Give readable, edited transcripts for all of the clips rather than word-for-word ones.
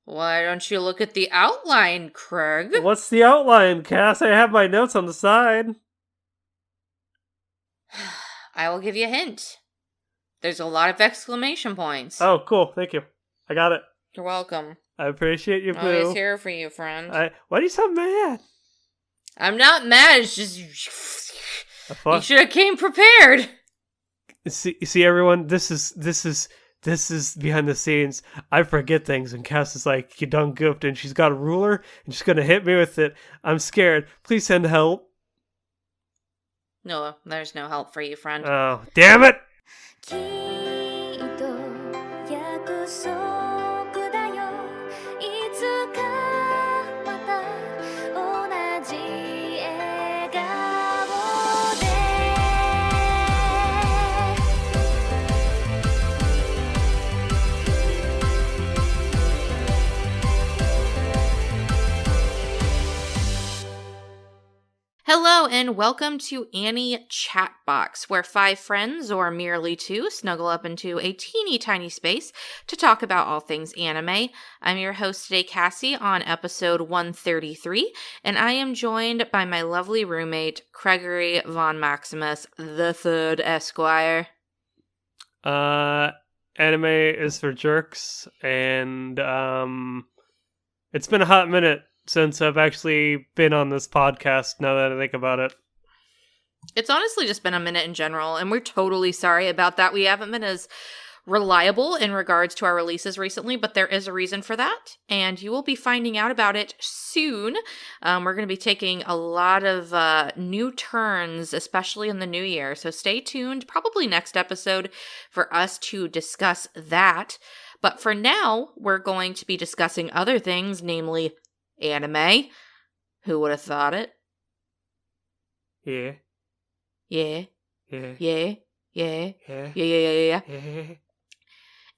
Why don't you look at the outline, Craig? What's the outline, Cass? I have my notes on the side. I will give you a hint. There's a lot of exclamation points. Oh, cool. Thank you. I got it. You're welcome. I appreciate you, Boo. Always here for you, friend. Why are you so mad? I'm not mad. It's just you should have came prepared. See, everyone. This is behind the scenes. I forget things, and Cass is like, "You done goofed," and she's got a ruler, and she's gonna hit me with it. I'm scared. Please send help. No, there's no help for you, friend. Oh, damn it! Hello and welcome to Annie Chatbox, where 5 friends, or merely 2, snuggle up into a teeny tiny space to talk about all things anime. I'm your host today, Cassie, on episode 133, and I am joined by my lovely roommate, Gregory Von Maximus III Esquire. Anime is for jerks, and it's been a hot minute since I've actually been on this podcast, now that I think about it. It's honestly just been a minute in general, and we're totally sorry about that. We haven't been as reliable in regards to our releases recently, but there is a reason for that, and you will be finding out about it soon. We're going to be taking a lot of new turns, especially in the new year, so stay tuned, probably next episode, for us to discuss that. But for now, we're going to be discussing other things, namely anime. Who would have thought it? Yeah. Yeah. Yeah. Yeah. Yeah. Yeah. Yeah. Yeah.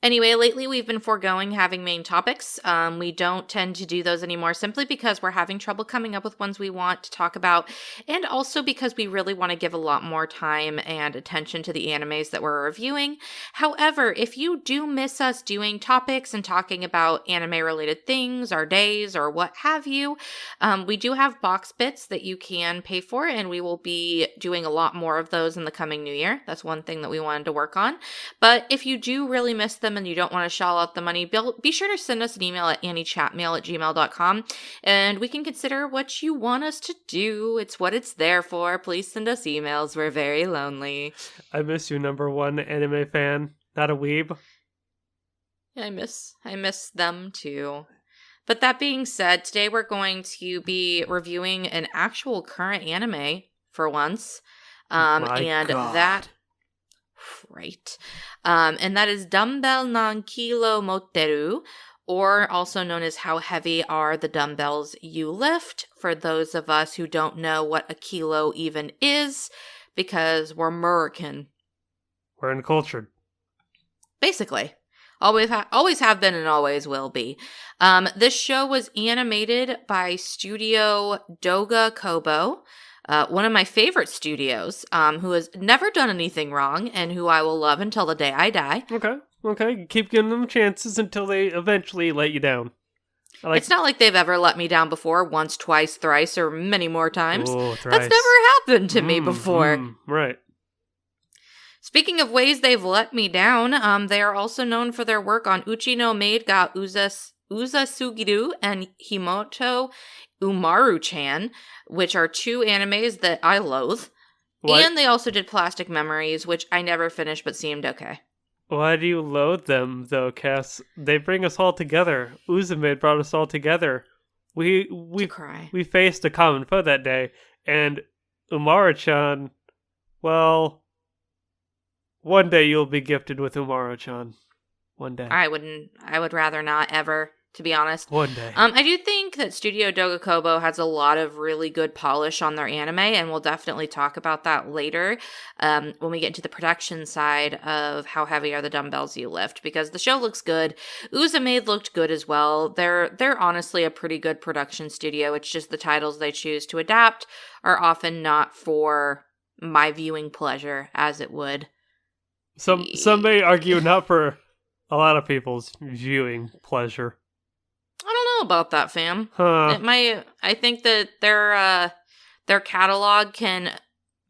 Anyway, lately we've been foregoing having main topics. We don't tend to do those anymore simply because we're having trouble coming up with ones we want to talk about, and also because we really want to give a lot more time and attention to the animes that we're reviewing. However, if you do miss us doing topics and talking about anime-related things, our days, or what have you, we do have box bits that you can pay for, and we will be doing a lot more of those in the coming new year. That's one thing that we wanted to work on. But if you do really miss them and you don't want to shell out the money, be sure to send us an email at anniechatmail@gmail.com, and we can consider what you want us to do. It's what it's there for. Please send us emails. We're very lonely. I miss you, number one anime fan, not a weeb. I miss them too. But that being said, today we're going to be reviewing an actual current anime for once. My God. Right. And that is Dumbbell Nan Kilo Moteru, or also known as How Heavy Are the Dumbbells You Lift, for those of us who don't know what a kilo even is, because we're American. We're uncultured. Basically. Always have been and always will be. This show was animated by Studio Doga Kobo, one of my favorite studios, who has never done anything wrong and who I will love until the day I die. Okay. Keep giving them chances until they eventually let you down. It's not like they've ever let me down before, once, twice, thrice, or many more times. Oh, thrice. That's never happened to me before. Right. Speaking of ways they've let me down, they are also known for their work on Uchi no Maid ga Uzasugiru and Himoto Umaru-chan, which are 2 animes that I loathe. What? And they also did Plastic Memories, which I never finished but seemed okay. Why do you loathe them, though, Cass? They bring us all together. Uzumid brought us all together. We faced a common foe that day, and Umaru-chan, well, one day you'll be gifted with Umaru-chan. One day. I would rather not ever, to be honest. One day. I do think that Studio Doga Kobo has a lot of really good polish on their anime, and we'll definitely talk about that later when we get into the production side of How Heavy Are the Dumbbells You Lift, because the show looks good. Uzumade looked good as well. They're honestly a pretty good production studio. It's just the titles they choose to adapt are often not for my viewing pleasure, as it would. Some may argue not for a lot of people's viewing pleasure. know about that, fam. Huh. I think that their catalog can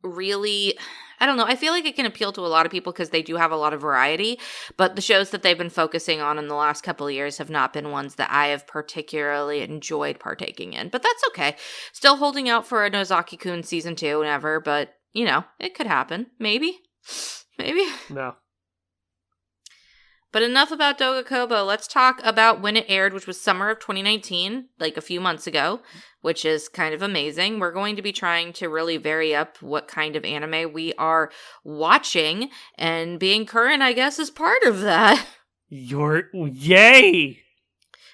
really, I don't know, I feel like it can appeal to a lot of people because they do have a lot of variety, but the shows that they've been focusing on in the last couple of years have not been ones that I have particularly enjoyed partaking in. But that's okay. Still holding out for a Nozaki-kun season 2 never, but, it could happen. Maybe. Maybe. No. But enough about Doga Kobo. Let's talk about when it aired, which was summer of 2019, like a few months ago, which is kind of amazing. We're going to be trying to really vary up what kind of anime we are watching, and being current, I guess, is part of that. Yay!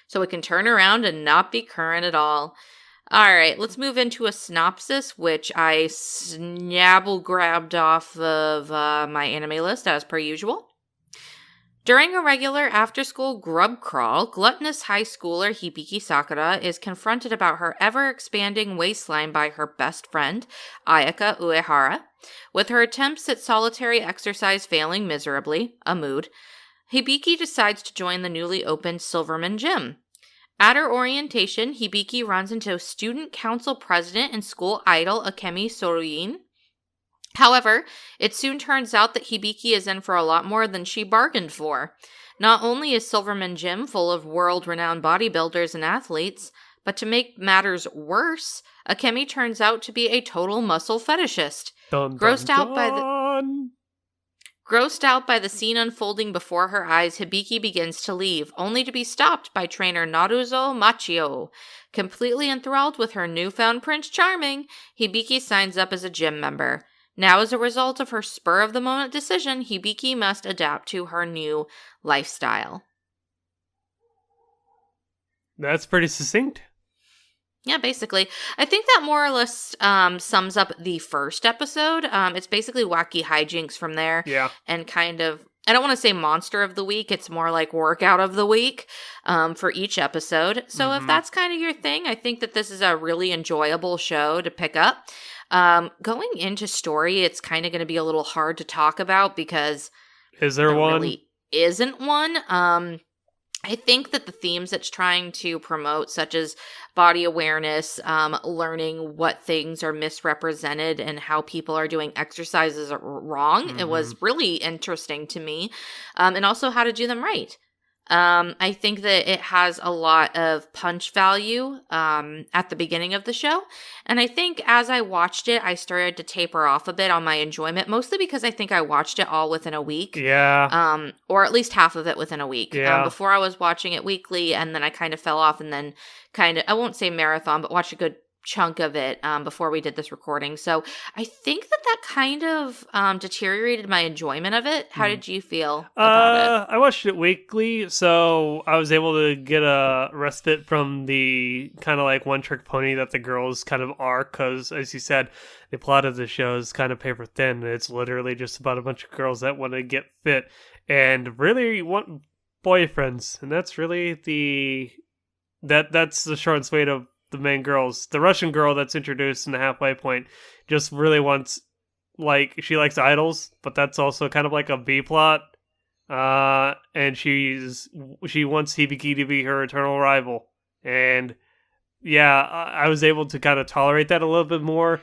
So it can turn around and not be current at all. All right, let's move into a synopsis, which I grabbed off of my anime list as per usual. During a regular after-school grub crawl, gluttonous high schooler Hibiki Sakura is confronted about her ever-expanding waistline by her best friend, Ayaka Uehara. With her attempts at solitary exercise failing miserably, a mood, Hibiki decides to join the newly opened Silverman Gym. At her orientation, Hibiki runs into student council president and school idol Akemi Soruin. However, it soon turns out that Hibiki is in for a lot more than she bargained for. Not only is Silverman Gym full of world-renowned bodybuilders and athletes, but to make matters worse, Akemi turns out to be a total muscle fetishist. Dun, Grossed dun, out by the scene unfolding before her eyes, Hibiki begins to leave, only to be stopped by trainer Naruzo Machio. Completely enthralled with her newfound Prince Charming, Hibiki signs up as a gym member. Now, as a result of her spur-of-the-moment decision, Hibiki must adapt to her new lifestyle. That's pretty succinct. Yeah, basically. I think that more or less sums up the first episode. It's basically wacky hijinks from there. Yeah. And kind of, I don't want to say monster of the week. It's more like workout of the week for each episode. So if that's kind of your thing, I think that this is a really enjoyable show to pick up. Going into story, it's kind of going to be a little hard to talk about because is there one? Really isn't one. I think that the themes it's trying to promote, such as body awareness, learning what things are misrepresented and how people are doing exercises wrong, it was really interesting to me, and also how to do them right. I think that it has a lot of punch value at the beginning of the show. And I think as I watched it, I started to taper off a bit on my enjoyment, mostly because I think I watched it all within a week. Yeah. Or at least half of it within a week. Yeah. Before I was watching it weekly, and then I kind of fell off and then I won't say marathon, but watched a good chunk of it before we did this recording. So I think that kind of deteriorated my enjoyment of it. How did you feel about it? I watched it weekly, so I was able to get a respite from the kind of like one-trick pony that the girls kind of are, because as you said, the plot of the show is kind of paper thin. It's literally just about a bunch of girls that want to get fit and really want boyfriends, and that's really that's the short and sweet of the main girls. The Russian girl that's introduced in the halfway point just really wants, like, she likes idols, but that's also kind of like a B plot. And she wants Hibiki to be her eternal rival. And yeah, I was able to kind of tolerate that a little bit more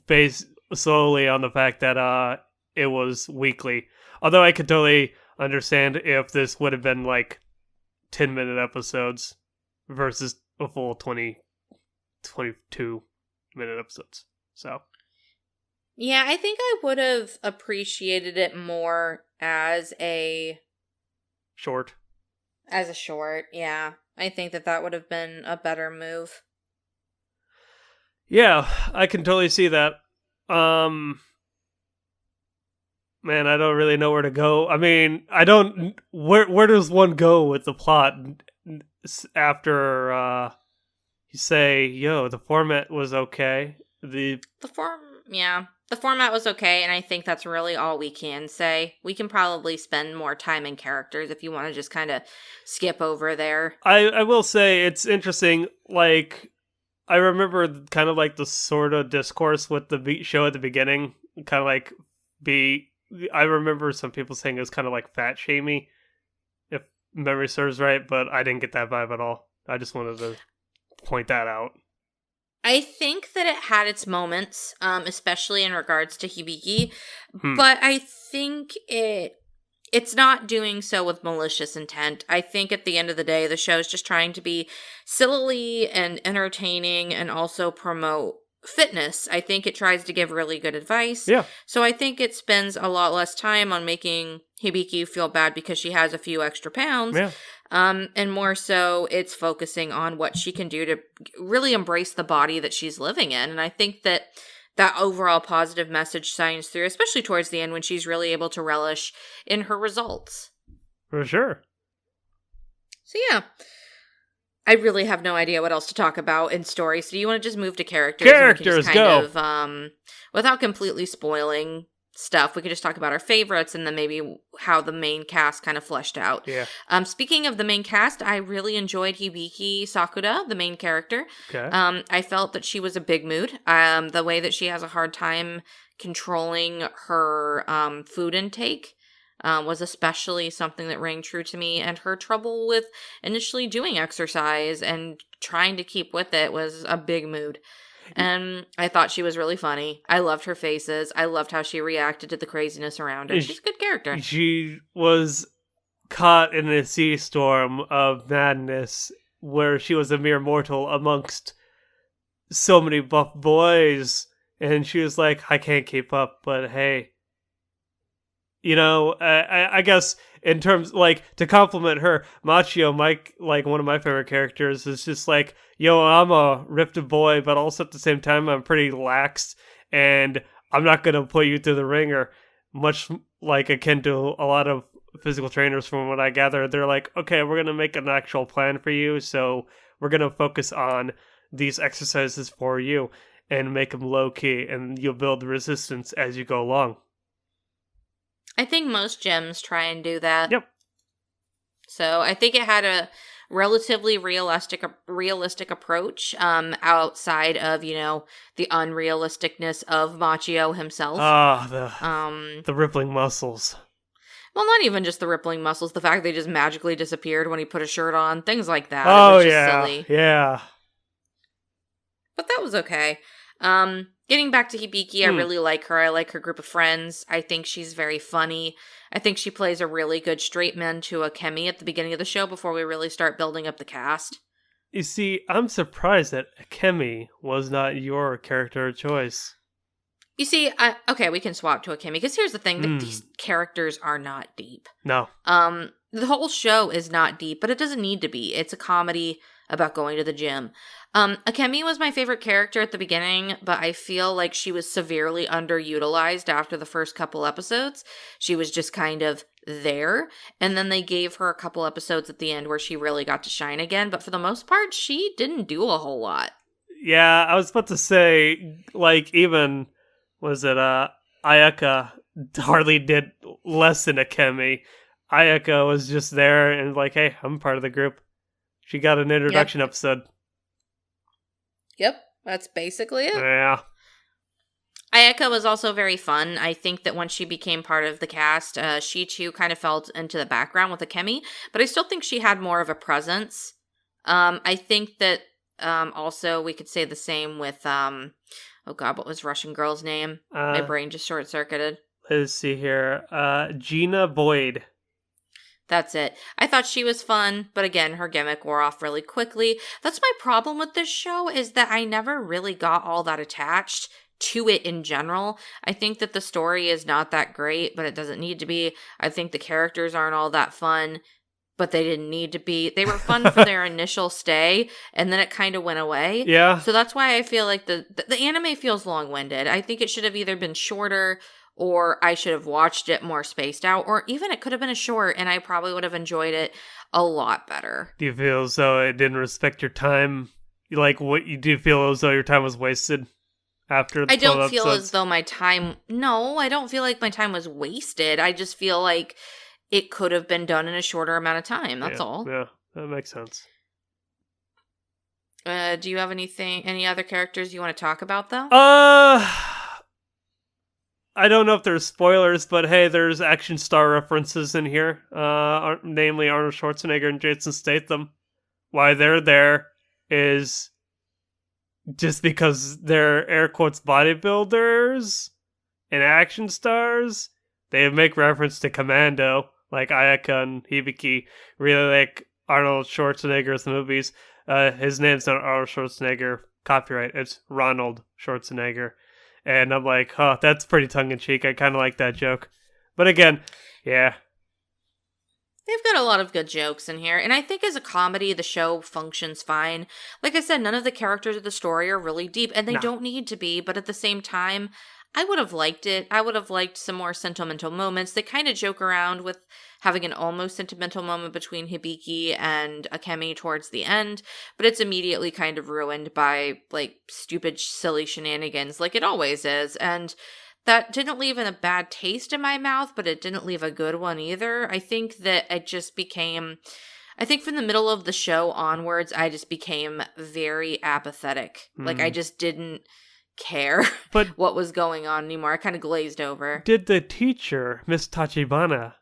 based solely on the fact that it was weekly. Although I could totally understand if this would have been like 10-minute episodes versus a full 22-minute episodes. So yeah, I think I would have appreciated it more as a short. Yeah. I think that would have been a better move. Yeah, I can totally see that. Man, I don't really know where to go. I mean, where does one go with the plot after you say, yo, the format was okay. The format was okay, and I think that's really all we can say. We can probably spend more time in characters if you want to just kind of skip over there. I will say it's interesting, like, I remember kind of like the sort of discourse with the show at the beginning, kind of like I remember some people saying it was kind of like fat shamey, if memory serves right, but I didn't get that vibe at all. I just wanted to point that out. I think that it had its moments, especially in regards to Hibiki, but I think it's not doing so with malicious intent. I think at the end of the day, the show is just trying to be silly and entertaining and also promote fitness. I think it tries to give really good advice. Yeah. So I think it spends a lot less time on making Hibiki feel bad because she has a few extra pounds. Yeah. And more so, it's focusing on what she can do to really embrace the body that she's living in. And I think that overall positive message shines through, especially towards the end when she's really able to relish in her results. For sure. So yeah, I really have no idea what else to talk about in stories. So do you want to just move to characters? Characters, go! Without completely spoiling stuff, we could just talk about our favorites and then maybe how the main cast kind of fleshed out. Yeah. Speaking of the main cast, I really enjoyed Hibiki Sakura, the main character. Okay. I felt that she was a big mood. The way that she has a hard time controlling her food intake was especially something that rang true to me, and her trouble with initially doing exercise and trying to keep with it was a big mood. And I thought she was really funny. I loved her faces. I loved how she reacted to the craziness around her. She's a good character. She was caught in a sea storm of madness where she was a mere mortal amongst so many buff boys. And she was like, I can't keep up, but hey. You know, I guess in terms, like, to compliment her, Machio, Mike, like, one of my favorite characters, is just like, yo, I'm a ripped boy, but also at the same time, I'm pretty lax, and I'm not going to put you through the ringer. Much like akin to a lot of physical trainers, from what I gather, they're like, okay, we're going to make an actual plan for you, so we're going to focus on these exercises for you, and make them low-key, and you'll build resistance as you go along. I think most gyms try and do that. Yep. So I think it had a relatively realistic approach outside of, you know, the unrealisticness of Machio himself. The rippling muscles. Well, not even just the rippling muscles. The fact they just magically disappeared when he put a shirt on. Things like that. Oh, it was just yeah. silly. Yeah. But that was okay. Getting back to Hibiki, I really like her. I like her group of friends. I think she's very funny. I think she plays a really good straight man to Akemi at the beginning of the show before we really start building up the cast. You see, I'm surprised that Akemi was not your character of choice. You see, okay, we can swap to Akemi, because here's the thing, that these characters are not deep. No. The whole show is not deep, but it doesn't need to be. It's a comedy about going to the gym. Akemi was my favorite character at the beginning, but I feel like she was severely underutilized after the first couple episodes. She was just kind of there, and then they gave her a couple episodes at the end where she really got to shine again, but for the most part, she didn't do a whole lot. Yeah, I was about to say, like, even, Ayaka hardly did less than Akemi. Ayaka was just there and like, hey, I'm part of the group. She got an introduction episode. Yep, that's basically it. Yeah. Ayaka was also very fun. I think that once she became part of the cast, she too kind of fell into the background with Akemi, but I still think she had more of a presence. I think that also we could say the same with, oh god, what was Russian girl's name? My brain just short-circuited. Let's see here. Gina Boyd. That's it. I thought she was fun, but again, her gimmick wore off really quickly. That's my problem with this show, is that I never really got all that attached to it in general. I think that the story is not that great, but it doesn't need to be. I think the characters aren't all that fun, but they didn't need to be. They were fun for their initial stay, and then it kind of went away. Yeah. So that's why I feel like the anime feels long-winded. I think it should have either been shorter, or I should have watched it more spaced out, or even it could have been a short, and I probably would have enjoyed it a lot better. Do you feel as though it didn't respect your time? Like, what you do feel as though your time was wasted after the 12 I don't feel episodes? as though my time... No, I don't feel like my time was wasted. I just feel like it could have been done in a shorter amount of time. That's all. Yeah, that makes sense. Do you have any other characters you want to talk about, though? I don't know if there's spoilers, but hey, there's action star references in here. Namely Arnold Schwarzenegger and Jason Statham. why they're there is just because they're air quotes bodybuilders and action stars. They make reference to Commando, like Ayaka and Hibiki, really like Arnold Schwarzenegger's movies. His name's not Arnold Schwarzenegger, copyright, it's Ronald Schwarzenegger. And I'm like, huh, that's pretty tongue-in-cheek. I kind of like that joke. But again, yeah. They've got a lot of good jokes in here, and I think as a comedy, the show functions fine. Like I said, none of the characters of the story are really deep, and they don't need to be, but at the same time, I would have liked it. I would have liked some more sentimental moments. They kind of joke around with having an almost sentimental moment between Hibiki and Akemi towards the end, but it's immediately kind of ruined by, like, stupid, silly shenanigans, like it always is, and that didn't leave in a bad taste in my mouth, but it didn't leave a good one either. I think that it just became... I think from the middle of the show onwards, I just became very apathetic. Like, I just didn't care what was going on anymore. I kind of glazed over. Did the teacher, Miss Tachibana,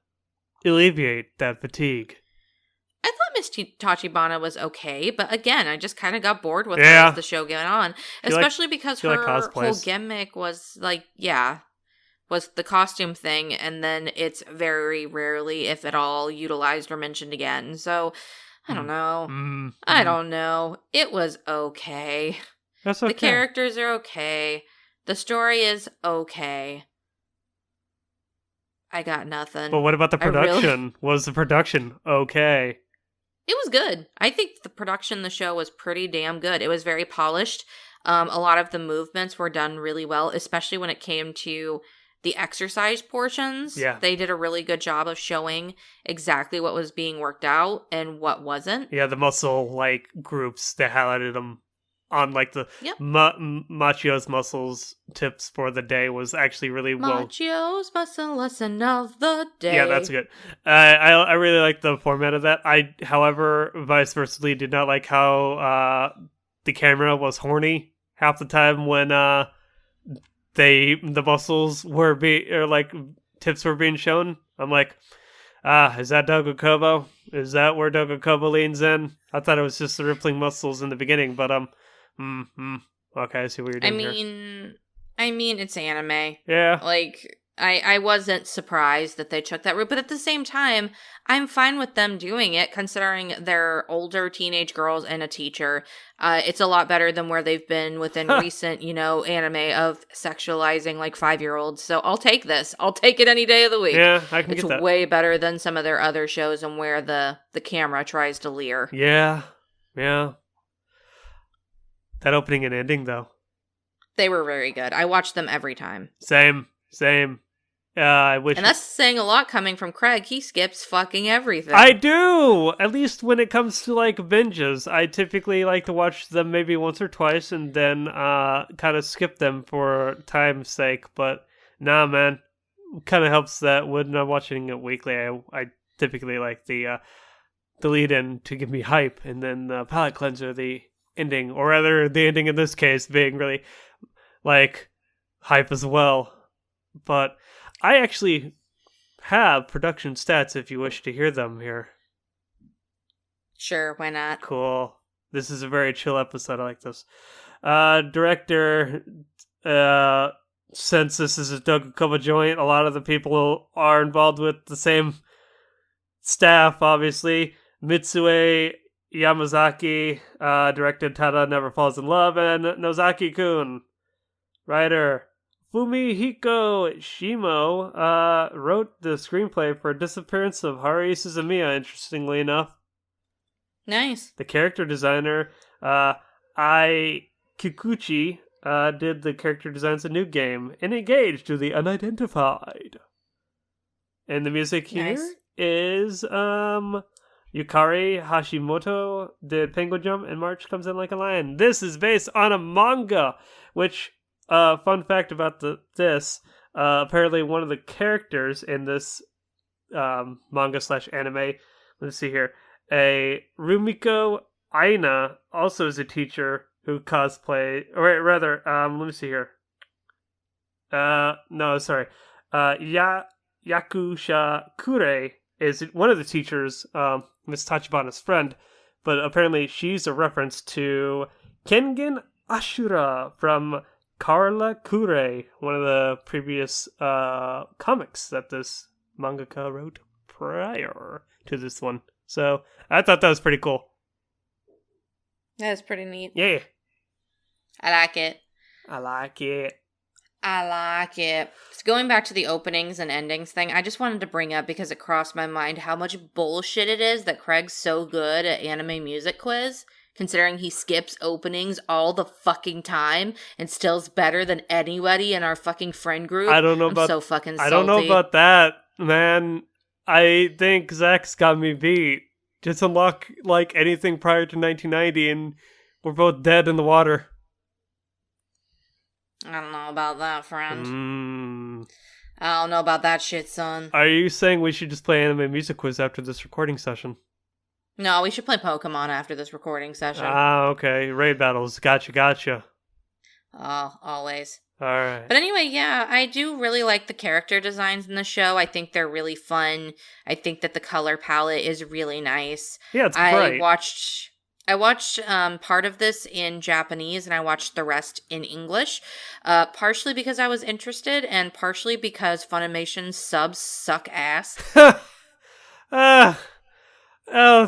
alleviate that fatigue? I thought Miss Tachibana was okay, but again, I just kind of got bored with her as the show went on. Especially because her whole gimmick was was the costume thing, and then it's very rarely, if at all, utilized or mentioned again. So, I don't know. I don't know. It was okay. That's okay. The characters are okay. The story is okay. I got nothing. But what about the production? Was the production okay? It was good. I think the production of the show was pretty damn good. It was very polished. A lot of the movements were done really well, especially when it came to the exercise portions. Yeah. They did a really good job of showing exactly what was being worked out and what wasn't. Yeah, the muscle, groups, they highlighted them on, the Machio's muscles tips for the day was actually really well. Machio's muscle lesson of the day. Yeah, that's good. I really like the format of that. I, however, vice versa, did not like how the camera was horny half the time when the muscles were tips were being shown. I'm like, is that Doga Kobo? Is that where Doga Kobo leans in? I thought it was just the rippling muscles in the beginning, but okay, I see what you're doing here. I mean, it's anime. Yeah. I wasn't surprised that they took that route, but at the same time, I'm fine with them doing it, considering they're older teenage girls and a teacher. It's a lot better than where they've been within recent, anime of sexualizing 5-year-olds. So I'll take this. I'll take it any day of the week. Yeah, I can get that. It's way better than some of their other shows and where the camera tries to leer. Yeah. That opening and ending, though. They were very good. I watched them every time. Same. I wish. And that's saying a lot coming from Craig. He skips fucking everything. I do! At least when it comes to, binges. I typically like to watch them maybe once or twice and then kind of skip them for time's sake. But, nah, man. Kind of helps that when I'm watching it weekly, I typically like the lead-in to give me hype, and then the palate cleanser, the ending. Or rather, the ending in this case being really, hype as well. But I actually have production stats if you wish to hear them here. Sure, why not? Cool. This is a very chill episode. I like this. Director, since this is a Doga Kobo joint, a lot of the people are involved with the same staff, obviously. Mitsue Yamazaki directed Tada Never Falls in Love, and Nozaki-kun, writer. Fumihiko Shimo wrote the screenplay for Disappearance of Haruhi Suzumiya, interestingly enough. Nice. The character designer, Ai Kikuchi, did the character designs of New Game and Engaged to the Unidentified. And the music here is Yukari Hashimoto did Penguin Jump and March Comes In Like a Lion. This is based on a manga, which... fun fact about this, apparently one of the characters in this manga/anime, let's see here, a Rumiko Aina also is a teacher who cosplay, or rather, let me see here. Yakusha Kure is one of the teachers, Miss Tachibana's friend, but apparently she's a reference to Kengen Ashura from Carla Kure, one of the previous comics that this mangaka wrote prior to this one. So I thought that was pretty cool. That's pretty neat. Yeah. I like it. I like it. So going back to the openings and endings thing, I just wanted to bring up, because it crossed my mind, how much bullshit it is that Craig's so good at anime music quiz, considering he skips openings all the fucking time and still's better than anybody in our fucking friend group. I don't know I'm so fucking salty. I don't know about that, man. I think Zach's got me beat. Just unlock like anything prior to 1990 and we're both dead in the water. I don't know about that, friend. I don't know about that shit, son. Are you saying we should just play anime music quiz after this recording session? No, we should play Pokemon after this recording session. Okay. Raid battles. Gotcha. Oh, always. Alright. But anyway, yeah, I do really like the character designs in the show. I think they're really fun. I think that the color palette is really nice. Yeah, it's bright. I watched part of this in Japanese and I watched the rest in English, partially because I was interested and partially because Funimation's subs suck ass. Oh,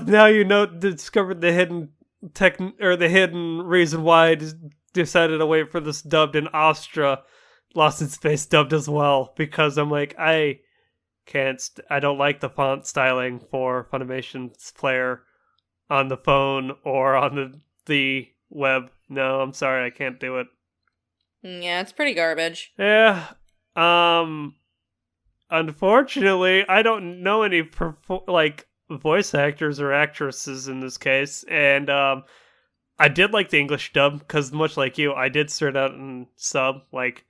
now discovered the hidden the hidden reason why I decided to wait for this dubbed in Astra, Lost in Space dubbed as well, because I'm like, I don't like the font styling for Funimation's player on the phone or on the web. No, I'm sorry, I can't do it. Yeah, it's pretty garbage. Yeah. Unfortunately, I don't know any voice actors or actresses in this case, and I did like the English dub, because much like you, I did start out in sub, like,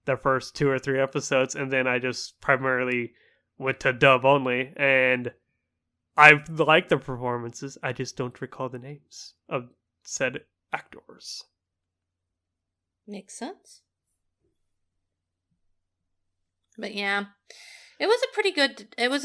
the first 2 or 3 episodes, and then I just primarily went to dub only, and I like the performances, I just don't recall the names of said actors. Makes sense. But yeah, it was a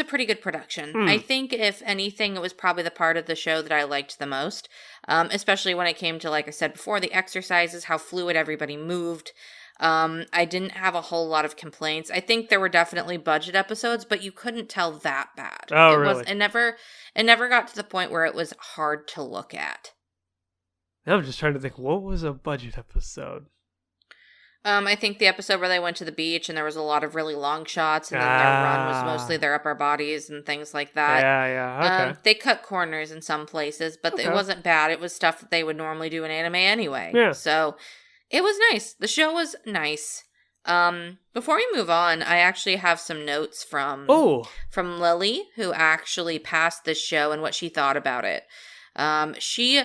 pretty good production. I think, if anything, it was probably the part of the show that I liked the most, especially when it came to, like I said before, the exercises, how fluid everybody moved. I didn't have a whole lot of complaints. I think there were definitely budget episodes, but you couldn't tell that bad. Oh, really? It never got to the point where it was hard to look at. I'm just trying to think, what was a budget episode? I think the episode where they went to the beach and there was a lot of really long shots, and then their run was mostly their upper bodies and things like that. Yeah, okay. They cut corners in some places, but it wasn't bad. It was stuff that they would normally do in anime anyway. Yeah. So it was nice. The show was nice. Before we move on, I actually have some notes from Lily, who actually passed this show and what she thought about it. She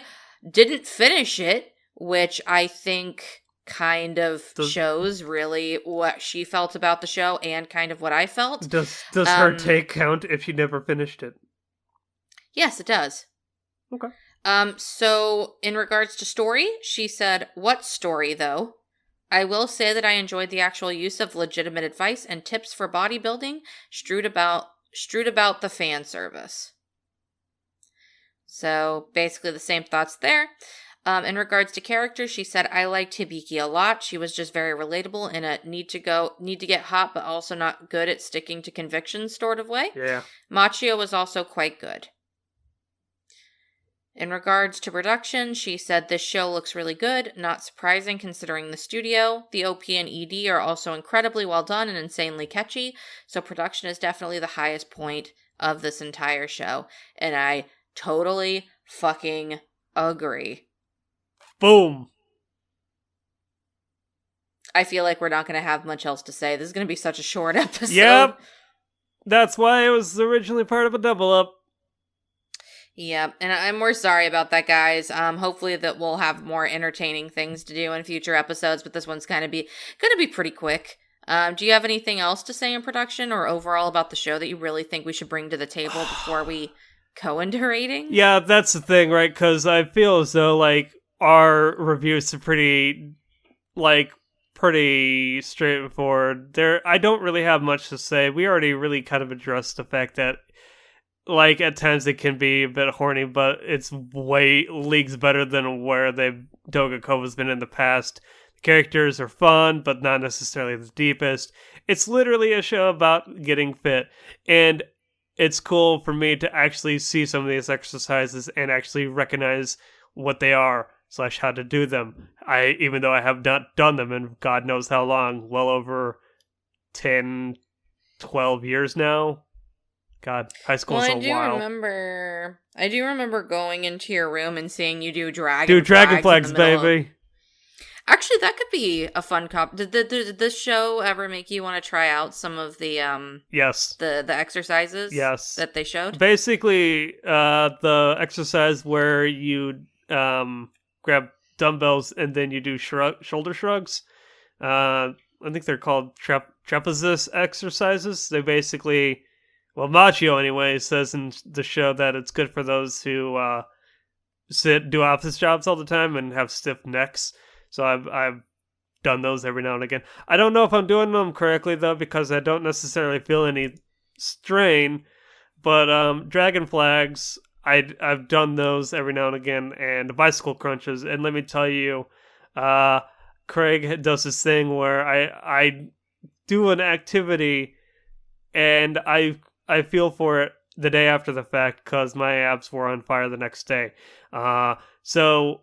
didn't finish it, which I think kind of shows really what she felt about the show and kind of what I felt. Does her take count if she never finished it? Yes, it does. Okay. So in regards to story, she said, "What story though? I will say that I enjoyed the actual use of legitimate advice and tips for bodybuilding strewed about the fan service." So basically the same thoughts there. In regards to characters, she said, "I liked Hibiki a lot. She was just very relatable in a need to get hot, but also not good at sticking to convictions sort of way." Yeah. Machio was also quite good. In regards to production, she said, "This show looks really good. Not surprising considering the studio. The OP and ED are also incredibly well done and insanely catchy. So production is definitely the highest point of this entire show." And I totally fucking agree. Boom. I feel like we're not going to have much else to say. This is going to be such a short episode. Yep. That's why it was originally part of a double up. Yep. And we're sorry about that, guys. Hopefully that we'll have more entertaining things to do in future episodes, but this one's going to be pretty quick. Do you have anything else to say in production or overall about the show that you really think we should bring to the table before we go into rating? Yeah, that's the thing, right? Because I feel as though, like, our reviews are pretty straightforward. I don't really have much to say. We already really kind of addressed the fact that, like, at times it can be a bit horny, but it's way leagues better than where Doga Kobo's been in the past. The characters are fun, but not necessarily the deepest. It's literally a show about getting fit, and it's cool for me to actually see some of these exercises and actually recognize what they are / how to do them. Even though I have not done them in God knows how long, well over 10, 12 years now. God, high school is a while. I do remember going into your room and seeing you do dragon flags, baby. Actually, that could be a fun Did this show ever make you want to try out some of the yes, the exercises? Yes, that they showed. Basically, the exercise where you grab dumbbells and then you do shoulder shrugs. I think they're called trapezius exercises. They basically, well, Machio anyway says in the show that it's good for those who do office jobs all the time and have stiff necks. So I've done those every now and again. I don't know if I'm doing them correctly though, because I don't necessarily feel any strain. But dragon flags, I've done those every now and again, and bicycle crunches. And let me tell you, Craig does this thing where I do an activity and I feel for it the day after the fact because my abs were on fire the next day. So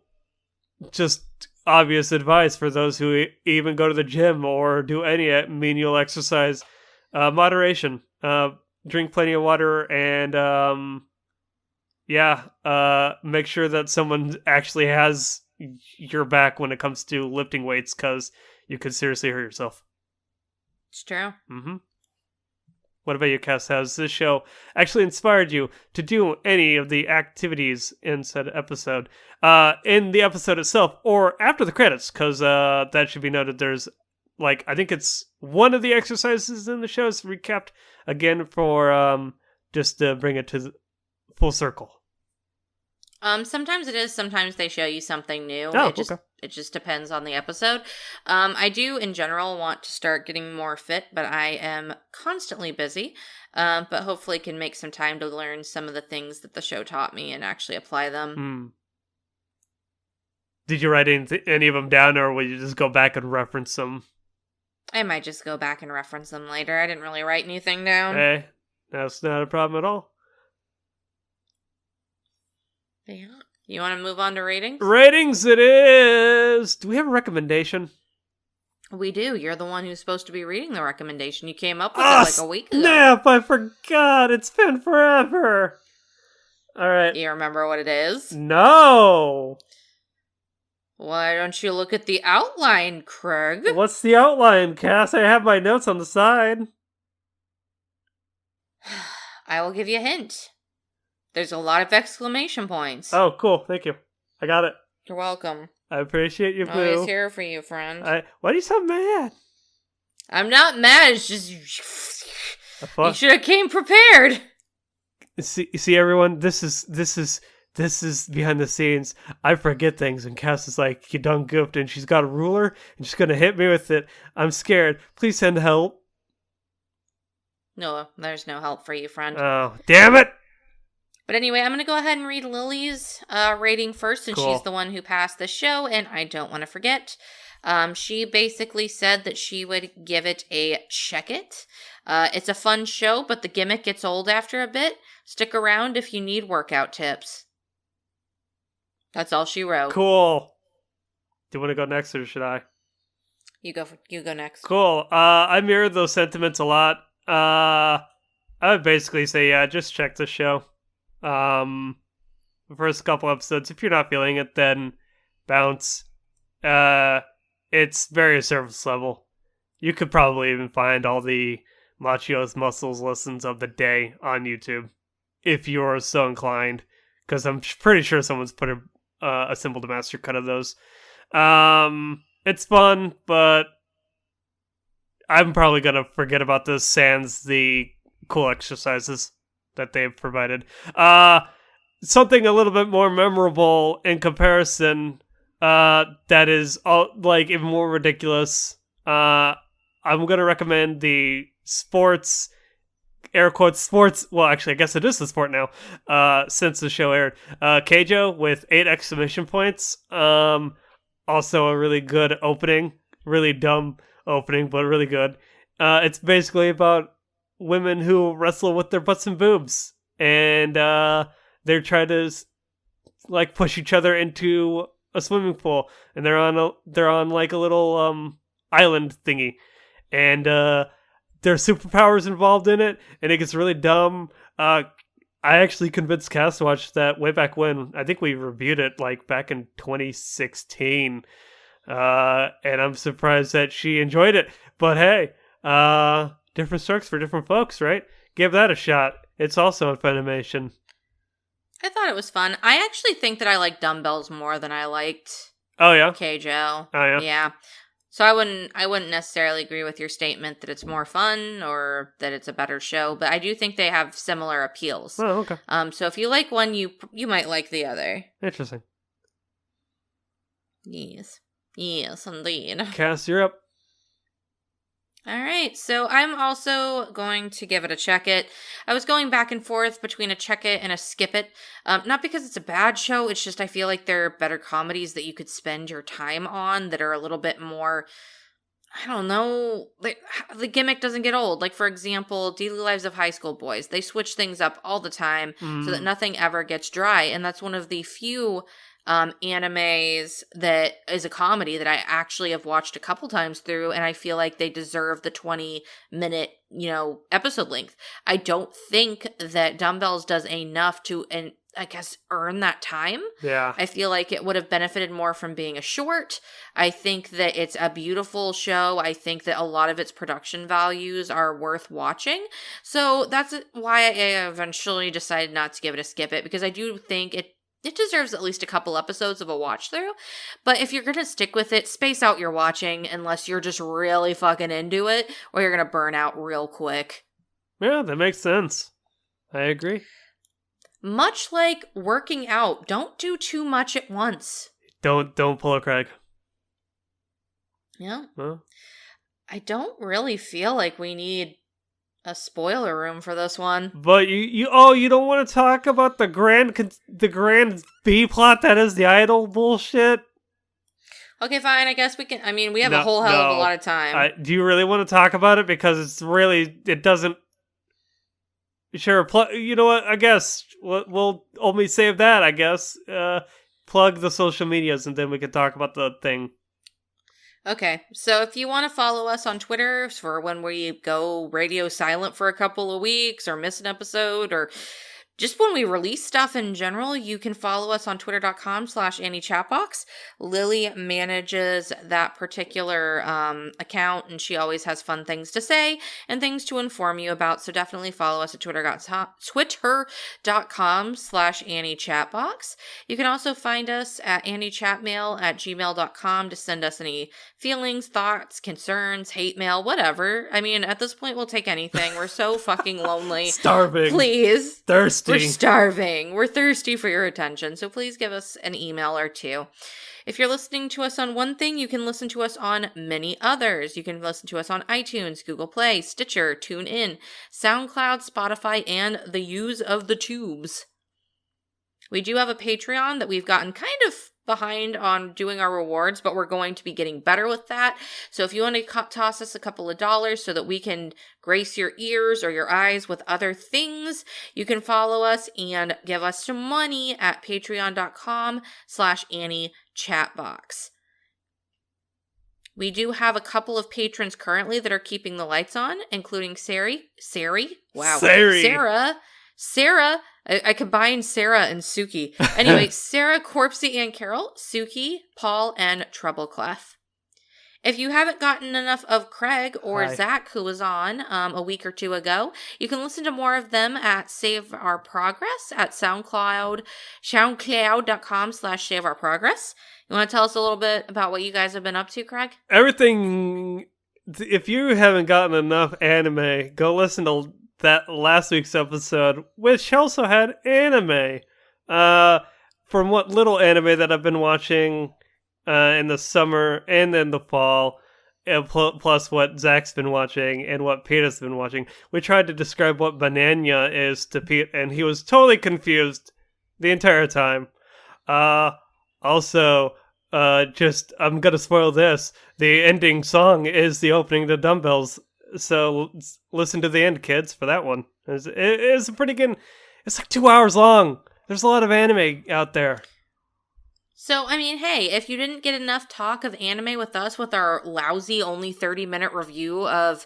just obvious advice for those who even go to the gym or do any menial exercise: moderation. Drink plenty of water, and make sure that someone actually has your back when it comes to lifting weights, because you could seriously hurt yourself. It's true. Mm-hmm. What about you, Cass? Has this show actually inspired you to do any of the activities in said episode? In the episode itself, or after the credits, because that should be noted. There's, I think it's one of the exercises in the show is recapped again for just to bring it to full circle. Sometimes it is. Sometimes they show you something new. Oh, It just depends on the episode. I do, in general, want to start getting more fit, but I am constantly busy. But hopefully can make some time to learn some of the things that the show taught me and actually apply them. Did you write any of them down, or will you just go back and reference them? I might just go back and reference them later. I didn't really write anything down. Hey, that's not a problem at all. Yeah. You want to move on to ratings? Ratings it is! Do we have a recommendation? We do. You're the one who's supposed to be reading the recommendation. You came up with it a week ago. Snap! I forgot! It's been forever! Alright. You remember what it is? No! Why don't you look at the outline, Craig? What's the outline, Cass? I have my notes on the side. I will give you a hint. There's a lot of exclamation points. Oh, cool. Thank you. I got it. You're welcome. I appreciate you, Boo. Always here for you, friend. Why are you so mad? I'm not mad. It's just you should have came prepared. See, everyone. This is behind the scenes. I forget things, and Cass is like, "You done goofed," and she's got a ruler and she's gonna hit me with it. I'm scared. Please send help. No, there's no help for you, friend. Oh, damn it! But anyway, I'm going to go ahead and read Lily's rating first, since she's the one who passed the show, and I don't want to forget. She basically said that she would give it a check it. It's a fun show, but the gimmick gets old after a bit. Stick around if you need workout tips. That's all she wrote. Cool. Do you want to go next, or should I? You go next. Cool. I mirrored those sentiments a lot. I would basically say, yeah, just check the show. The first couple episodes, if you're not feeling it, then bounce. It's very surface level. You could probably even find all the Machio's Muscles lessons of the day on YouTube, if you're so inclined, because I'm pretty sure someone's put a Simple to Master cut of those. It's fun, but I'm probably gonna forget about this sans the cool exercises that they've provided. Something a little bit more memorable in comparison, that is even more ridiculous. I'm gonna recommend the sports air quotes sports. Well, actually, I guess it is the sport now. Since the show aired, Keijo with 8 exclamation points. Also a really good opening, really dumb opening, but really good. It's basically about women who wrestle with their butts and boobs, and they're trying to like push each other into a swimming pool, and they're on like a little island thingy, and there's superpowers involved in it, and it gets really dumb. I actually convinced Cass to watch that way back when. I think we reviewed it like back in 2016, and I'm surprised that she enjoyed it. But hey, different strokes for different folks, right? Give that a shot. It's also on Funimation. I thought it was fun. I actually think that I like Dumbbells more than I liked Keijo. Oh yeah. Yeah. So I wouldn't necessarily agree with your statement that it's more fun or that it's a better show, but I do think they have similar appeals. Oh, okay. So if you like one, you might like the other. Interesting. Yes. Yes, indeed. Cass, you're up. All right, so I'm also going to give it a check it. I was going back and forth between a check it and a skip it. Not because it's a bad show, it's just I feel like there are better comedies that you could spend your time on that are a little bit more, I don't know, the gimmick doesn't get old. Like, for example, Daily Lives of High School Boys. They switch things up all the time so that nothing ever gets dry, and that's one of the few animes that is a comedy that I actually have watched a couple times through, and I feel like they deserve the 20-minute, episode length. I don't think that Dumbbells does enough to, and I guess, earn that time. Yeah. I feel like it would have benefited more from being a short. I think that it's a beautiful show. I think that a lot of its production values are worth watching. So that's why I eventually decided not to give it a skip it, because I do think it deserves at least a couple episodes of a watch through. But if you're going to stick with it, space out your watching unless you're just really fucking into it, or you're going to burn out real quick. Yeah, that makes sense. I agree. Much like working out, don't do too much at once. Don't pull a Craig. Yeah. Well, I don't really feel like we need a spoiler room for this one. But you don't want to talk about the grand B plot that is the idol bullshit? Okay, fine. I guess we can. I mean, we have a whole hell of a lot of time. Do you really want to talk about it? Because it doesn't. Sure, you know what? I guess we'll only save that. I guess plug the social medias, and then we can talk about the thing. Okay, so if you want to follow us on Twitter for when we go radio silent for a couple of weeks or miss an episode, or just when we release stuff in general, you can follow us on twitter.com/AnnieChatbox. Lily manages that particular account, and she always has fun things to say and things to inform you about. So definitely follow us at twitter.com/AnnieChatbox. You can also find us at anniechatmail@gmail.com to send us any feelings, thoughts, concerns, hate mail, whatever. I mean, at this point, we'll take anything. We're so fucking lonely. Starving. Please. Thirsty. We're starving. We're thirsty for your attention. So please give us an email or two. If you're listening to us on one thing, you can listen to us on many others. You can listen to us on iTunes, Google Play, Stitcher, TuneIn, SoundCloud, Spotify, and the use of the tubes. We do have a Patreon that we've gotten kind of behind on doing our rewards, but we're going to be getting better with that. So if you want to toss us a couple of dollars so that we can grace your ears or your eyes with other things, you can follow us and give us some money at patreon.com/AnnieChatbox. We do have a couple of patrons currently that are keeping the lights on, including Sarah. I combined Sarah and Suki. Anyway, Sarah, CorpsyAnn, Carol, Suki, Paul, and TroubleClef. If you haven't gotten enough of Craig or Zach, who was on a week or two ago, you can listen to more of them at Save Our Progress at soundcloud.com/Save Our Progress. You want to tell us a little bit about what you guys have been up to, Craig? Everything. If you haven't gotten enough anime, go listen to that last week's episode, which also had anime. From what little anime that I've been watching in the summer and in the fall, plus what Zach's been watching and what Peter's been watching. We tried to describe what banana is to Pete, and he was totally confused the entire time. Also, I'm gonna spoil this. The ending song is the opening to Dumbbells, so listen to the end, kids, for that one. It's a pretty good. It's like 2 hours long. There's a lot of anime out there. So, I mean, hey, if you didn't get enough talk of anime with us with our lousy, only 30-minute review of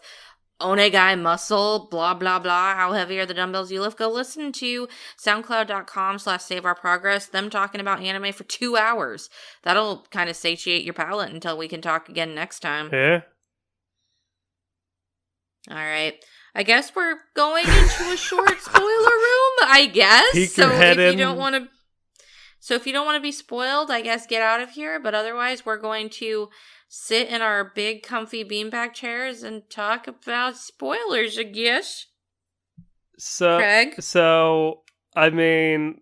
Onegai Muscle, blah, blah, blah, how heavy are the dumbbells you lift, go listen to soundcloud.com/saveourprogress, them talking about anime for 2 hours. That'll kind of satiate your palate until we can talk again next time. Yeah. All right. I guess we're going into a short spoiler room, I guess. Peek your head in. So if you don't want to be spoiled, I guess get out of here. But otherwise, we're going to sit in our big, comfy beanbag chairs and talk about spoilers, I guess. So, Craig? I mean,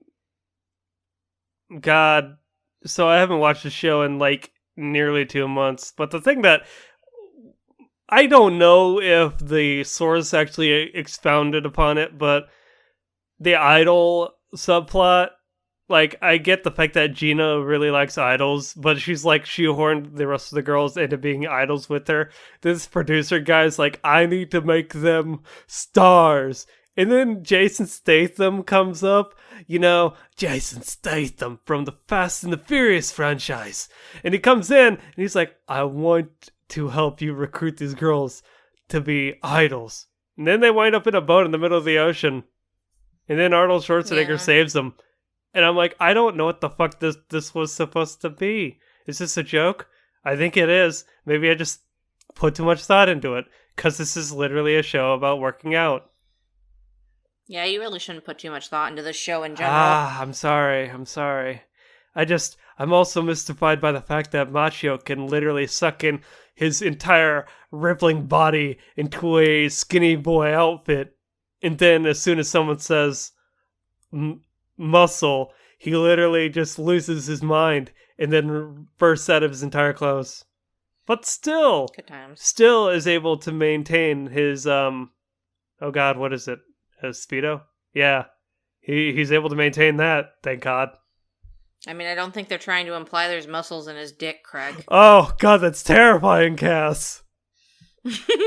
God. So I haven't watched the show in like nearly 2 months. But the thing that I don't know if the source actually expounded upon it, but the idol subplot. Like, I get the fact that Gina really likes idols, but she's like shoehorned the rest of the girls into being idols with her. This producer guy's like, I need to make them stars. And then Jason Statham comes up, Jason Statham from the Fast and the Furious franchise. And he comes in and he's like, I want to help you recruit these girls to be idols. And then they wind up in a boat in the middle of the ocean. And then Arnold Schwarzenegger saves them. And I'm like, I don't know what the fuck this was supposed to be. Is this a joke? I think it is. Maybe I just put too much thought into it. Because this is literally a show about working out. Yeah, you really shouldn't put too much thought into the show in general. I'm sorry. I'm also mystified by the fact that Machio can literally suck in his entire rippling body into a skinny boy outfit. And then as soon as someone says muscle, he literally just loses his mind and then bursts out of his entire clothes. But still, good times. Still is able to maintain his oh god, what is it? His Speedo? Yeah. He's able to maintain that, thank God. I mean, I don't think they're trying to imply there's muscles in his dick, Craig. Oh god, that's terrifying, Cass.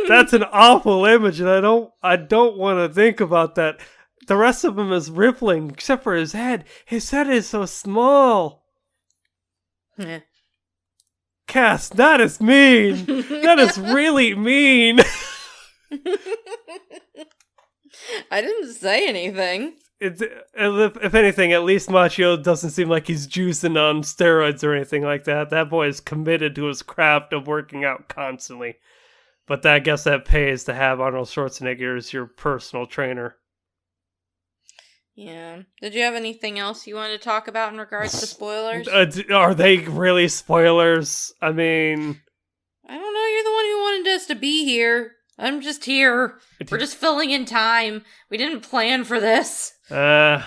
That's an awful image, and I don't want to think about that. The rest of him is rippling, except for his head. His head is so small. Cass, that is mean. That is really mean. I didn't say anything. If anything, at least Machio doesn't seem like he's juicing on steroids or anything like that. That boy is committed to his craft of working out constantly. But I guess that pays to have Arnold Schwarzenegger as your personal trainer. Yeah. Did you have anything else you wanted to talk about in regards to spoilers? Are they really spoilers? I mean, I don't know. You're the one who wanted us to be here. I'm just here. We're just filling in time. We didn't plan for this. Do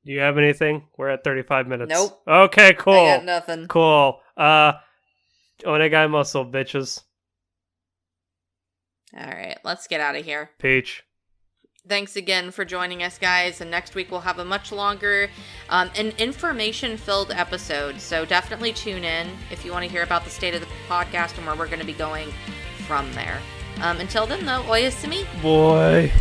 you have anything? We're at 35 minutes. Nope. Okay, cool. I got nothing. Cool. Onegai Muscle, bitches. Alright, let's get out of here. Peach. Thanks again for joining us, guys. And next week we'll have a much longer and information-filled episode. So definitely tune in if you want to hear about the state of the podcast and where we're going to be going from there. Until then, though, oyasumi. Boy.